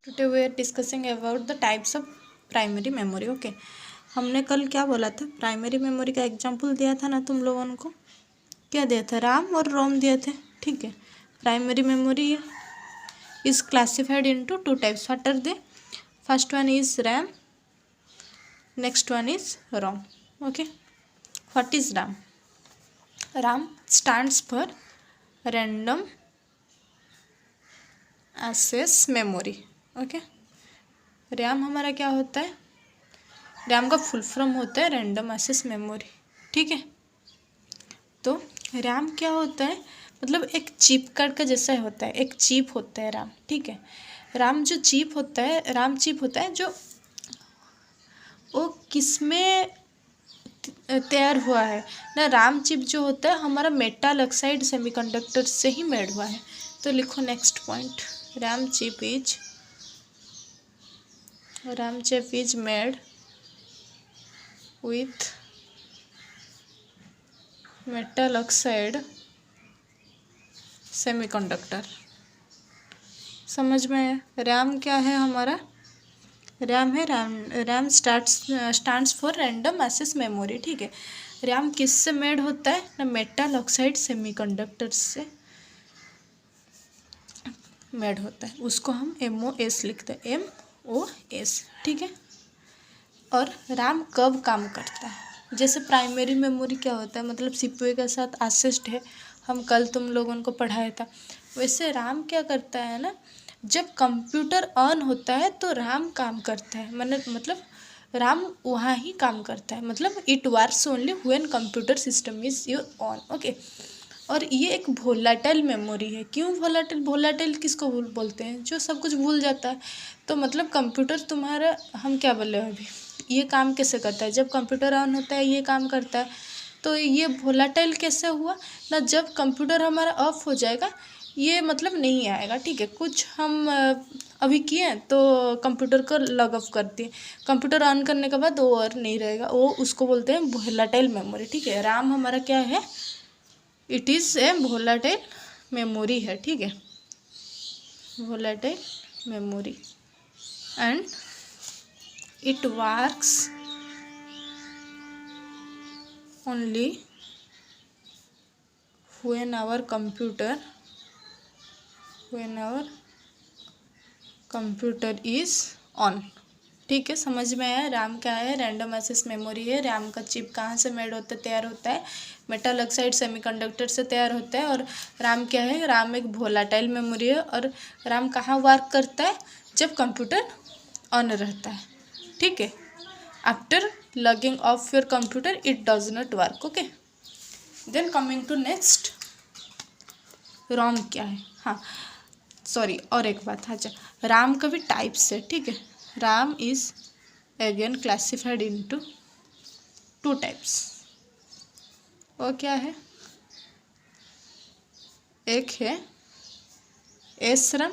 Today we are discussing about the types of primary memory. Okay, हमने कल क्या बोला था? प्राइमरी मेमोरी का एग्जांपल दिया था ना तुम लोगों को। क्या दिया था? रैम और रोम दिए थे। ठीक है, primary memory is classified into two types. What are they? First one is RAM, next one is ROM. Okay, what is RAM? RAM stands for random access memory. Okay, RAM हमारा क्या होता है? RAM का full form होता है random access memory. ठीक है, तो रैम क्या होता है? मतलब एक चिप कार्ड का जैसा होता है, एक चिप होता है रैम. ठीक है, रैम जो चिप होता है, रैम चिप होता है जो वो किसमें तैयार हुआ है ना. रैम चिप जो होता है हमारा मेटल ऑक्साइड सेमीकंडक्टर से ही मेड हुआ है. तो लिखो next point, RAM chip is made with metal oxide semiconductor. समझ में है? रैम क्या है हमारा? रैम है RAM stands for random access memory. ठीक है, रैम किससे मेड होता है ना? मेटल ऑक्साइड सेमीकंडक्टर से मेड होता है. उसको हम MOS लिखते हैं, MOS. ठीक है, और रैम कब काम करता है? जैसे प्राइमरी मेमोरी क्या होता है, मतलब CPU के साथ असिस्ट है, हम कल तुम लोगों को पढ़ाया था. वैसे रैम क्या करता है ना, जब कंप्यूटर ऑन होता है तो रैम काम करता है. मतलब रैम वहाँ ही काम करता है. मतलब it works only when computer system is on. Okay, और ये एक वोलेटाइल मेमोरी है. क्यों वोलेटाइल? वोलेटाइल किसको बोलते हैं? जो सब कुछ भूल जाता है. तो मतलब कंप्यूटर तुम्हारा, हम क्या बोले अभी, ये काम कैसे करता है? जब कंप्यूटर ऑन होता है ये काम करता है. तो ये वोलेटाइल कैसे हुआ ना? जब कंप्यूटर हमारा ऑफ हो जाएगा ये मतलब नहीं आएगा. ठीक है, कुछ हम अभी किए तो कंप्यूटर को लॉग ऑफ कर दिए, कंप्यूटर ऑन करने के बाद वो और नहीं रहेगा, वो उसको बोलते हैं वोलेटाइल मेमोरी. ठीक है, रैम हमारा क्या है? It is a volatile memory है. ठीक है, volatile memory and it works only when our computer is on. ठीक है, समझ में आया? रैम क्या है? रैंडम एक्सेस मेमोरी है. रैम का चिप कहाँ से मेड होता है, तैयार होता है? मेटल ऑक्साइड सेमीकंडक्टर से तैयार होता है. और रैम क्या है? रैम एक वोलेटाइल मेमोरी है. और रैम कहाँ वर्क करता है? जब कंप्यूटर ऑन रहता है. ठीक है, after logging off your computer it does not work. Okay, then coming to next, ROM क्या है? हाँ सॉरी, और एक बात. अच्छा, रैम का भी टाइप्स है. ठीक है, RAM is again classified into two types. वो क्या है? एक है SRAM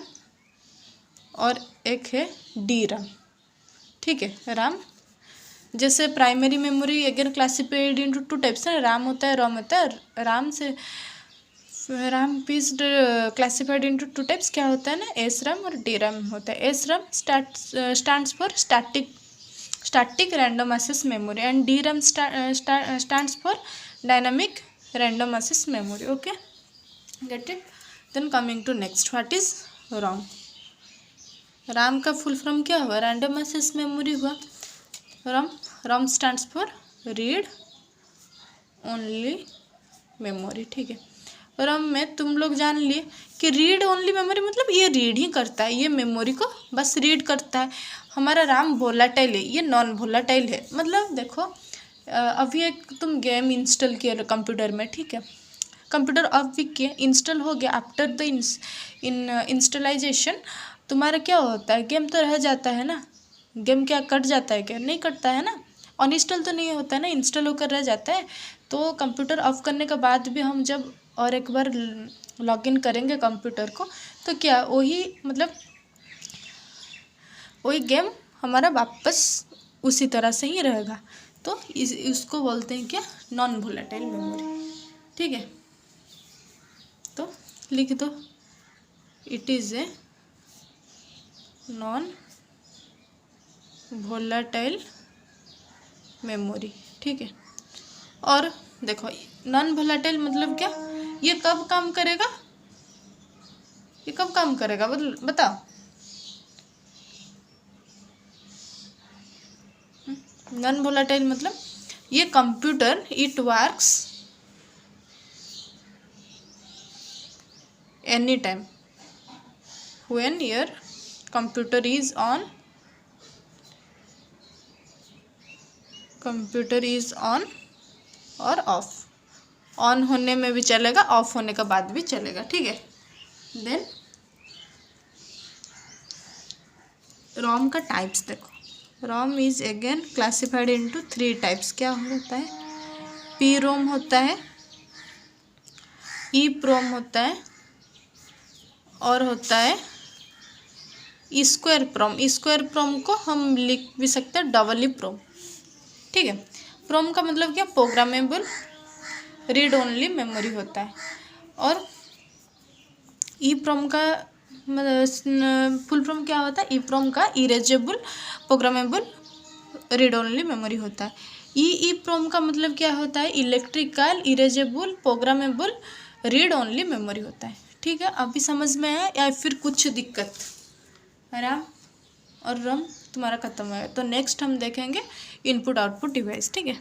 और एक है DRAM. ठीक है, रैम जैसे primary memory again classified into two types है. रैम होता है, रोम होता है. RAM is classified into two types. क्या होता है ना? SRAM और DRAM होता है. SRAM stands for static random access memory and DRAM stands for dynamic random access memory. Okay, get it? Then coming to next, what is ROM? RAM का full form क्या हुआ? रैंडम एक्सेस मेमोरी हुआ. ROM stands for read only memory. ठीक है, रोम में तुम लोग जान लिए कि रीड ओनली मेमोरी मतलब ये रीड ही करता है, ये मेमोरी को बस रीड करता है. हमारा रैम वोलेटाइल है, ये नॉन वोलेटाइल है. मतलब देखो, अभी एक तुम गेम इंस्टॉल किया कंप्यूटर में. ठीक है, कंप्यूटर अभी किए, इंस्टॉल हो गया. आफ्टर द इंस्टॉलाइजेशन तुम्हारा क्या होता है? गेम तो रह जाता है ना. गेम क्या कट जाता है? क्या नहीं कटता है ना. अनइंस्टॉल तो नहीं होता है ना, इंस्टॉल होकर रह जाता है. तो कंप्यूटर ऑफ करने के बाद भी हम जब और एक बार लॉगिन करेंगे कंप्यूटर को तो क्या वही मतलब वही गेम हमारा वापस उसी तरह से ही रहेगा. तो इसको बोलते हैं क्या? Non volatile memory. ठीक है, तो लिख दो, it is a non volatile memory, ठीक है। और देखो नॉन वोलेटाइल मतलब क्या, ये कब काम करेगा, ये कब काम करेगा बताओ। नॉन वोलेटाइल मतलब ये computer it works any time when your computer is on, computer is on और ऑफ, ऑन होने में भी चलेगा, ऑफ होने के बाद भी चलेगा, ठीक है। देन रोम का टाइप्स देखो, ROM is again classified into 3 types. क्या होता है, पी रोम होता है, ई प्रोम होता है, और होता है स्क्वायर प्रोम। स्क्वायर प्रोम को हम लिख भी सकते हैं डबल ई प्रोम, ठीक है। प्रोम का मतलब क्या, प्रोग्रामेबल रीड ओनली मेमोरी होता है। और ई प्रोम का फुल फॉर्म क्या होता है, ई प्रोम का erasable programmable read only memory होता है। ई प्रोम का मतलब क्या होता है, electrical erasable programmable read only memory होता है, ठीक है। अभी समझ में आया या फिर कुछ दिक्कत, रैम और रम तुम्हारा खत्म है। तो नेक्स्ट हम देखेंगे इनपुट आउटपुट डिवाइस, ठीक है।